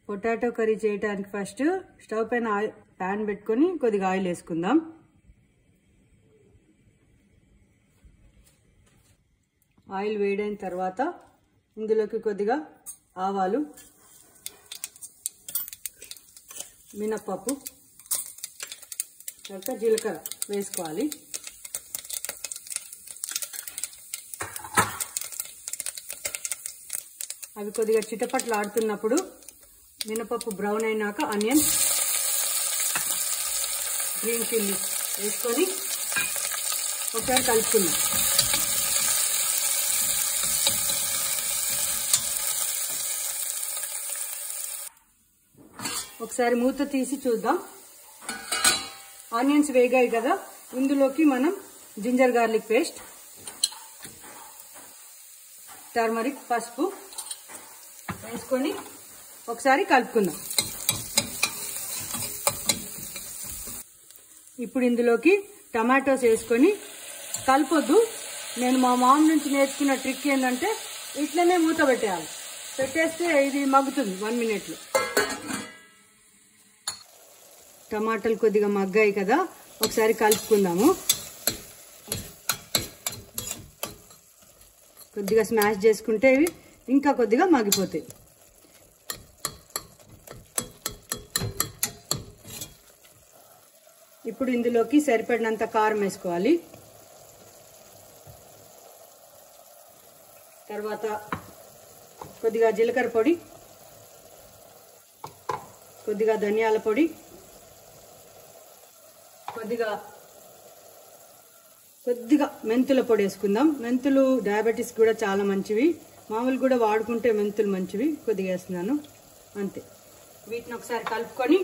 Potato curry చేయడానికి first stove పైన pan పెట్టుకొని కొద్దిగా ఆయిల్ వేసుకుందాం. ఆయిల్ వేడైన తర్వాత ఇందులోకి కొద్దిగా ఆవాలు, మినపప్పు, తర్వాత జీలకర్ర వేసుకోవాలి. అవి కొద్దిగా చిటపట్లు ఆడుతున్నప్పుడు మినపప్పు బ్రౌన్ అయినాక ఆనియన్, గ్రీన్ చిల్లీ వేసుకొని ఒకసారి కలుపుకుందాం. ఒకసారి మూత తీసి చూద్దాం. ఆనియన్స్ వేగాయి కదా, ఇందులోకి మనం జింజర్ గార్లిక్ పేస్ట్, టర్మరిక్, పసుపు వేసుకొని ఒకసారి కలుపుకుందాం. ఇప్పుడు ఇందులోకి టమాటోస్ వేసుకొని కలపొద్దు. నేను మా మామ నుంచి నేర్చుకున్న ట్రిక్ ఏంటంటే ఇట్లనే మూత పెట్టేయాలి. పెట్టేస్తే ఇది మగ్గుతుంది 1 మినిట్లో. టమాటాలు కొద్దిగా మగ్గాయి కదా, ఒకసారి కలుపుకుందాము. కొద్దిగా స్మాష్ చేసుకుంటే ఇవి ఇంకా కొద్దిగా మగ్గిపోతాయి. ఇప్పుడు ఇందులోకి సరిపడినంత కారం వేసుకోవాలి. తర్వాత కొద్దిగా జీలకర్ర పొడి, కొద్దిగా ధనియాల పొడి, కొద్దిగా మెంతుల పొడి వేసుకుందాం. మెంతులు డయాబెటీస్ కూడా చాలా మంచివి. మామూలు కూడా వాడుకుంటే మెంతులు మంచివి. కొద్దిగా వేస్తున్నాను అంతే. వీటిని ఒకసారి కలుపుకొని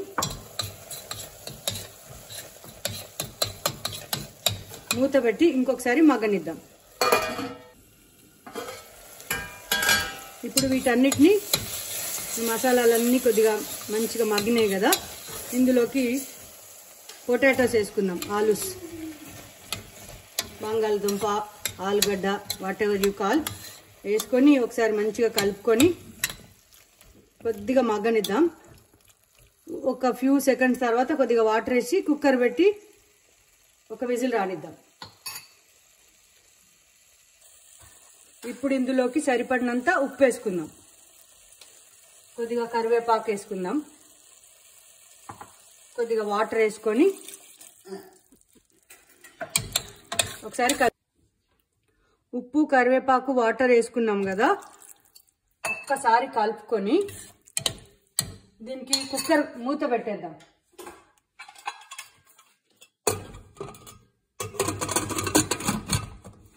మూత పెట్టి ఇంకొకసారి మగ్గనిద్దాం. ఇప్పుడు వీటన్నిటిని, ఈ మసాలాలన్నీ కొద్దిగా మంచిగా మగ్గినాయి కదా, ఇందులోకి పొటాటోస్ వేసుకుందాం. ఆలూస్, బంగాళదుంప, ఆలుగడ్డ, వాట్ ఎవర్ యూ కాల్, వేసుకొని ఒకసారి మంచిగా కలుపుకొని కొద్దిగా మగ్గనిద్దాం. ఒక ఫ్యూ సెకండ్స్ తర్వాత కొద్దిగా వాటర్ వేసి కుక్కర్ పెట్టి ఒక విజిల్ రానిద్దాం. ఇప్పుడు ఇందులోకి సరిపడినంత ఉప్పు వేసుకుందాం. కొద్దిగా కరివేపాకు వేసుకుందాం. కొద్దిగా వాటర్ వేసుకొని ఒకసారి ఉప్పు, కరివేపాకు, వాటర్ వేసుకున్నాం కదా, ఒక్కసారి కలుపుకొని దీనికి కుక్కర్ మూత పెట్టేద్దాం.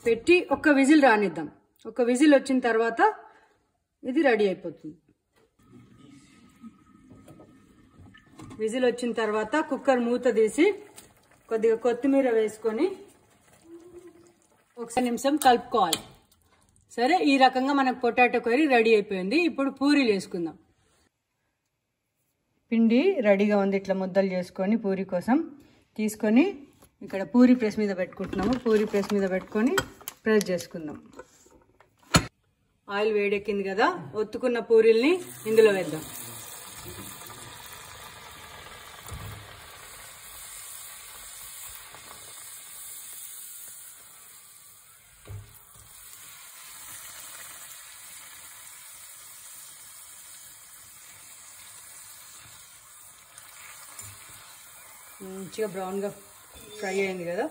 పెట్టి ఒక విజిల్ రానిద్దాం. ఒక విజిల్ వచ్చిన తర్వాత ఇది రెడీ అయిపోతుంది. విజిల్ వచ్చిన తర్వాత కుక్కర్ మూత తీసి కొద్దిగా కొత్తిమీర వేసుకొని ఒక నిమిషం కలుపుకోవాలి. సరే, ఈ రకంగా మనకు పొటాటో కర్రీ రెడీ అయిపోయింది. ఇప్పుడు పూరీలు వేసుకుందాం. పిండి రెడీగా ఉంది. ఇట్లా ముద్దలు చేసుకొని పూరీ కోసం తీసుకొని ఇక్కడ పూరీ ప్రెస్ మీద పెట్టుకుంటున్నాము. పూరీ ప్రెస్ మీద పెట్టుకొని ప్రెస్ చేసుకుందాం. ఆయిల్ వేడెక్కింది కదా, ఒత్తుకున్న పూరీల్ని ఇందులో వేద్దాం. మంచిగా బ్రౌన్గా ఫ్రై అయింది కదా.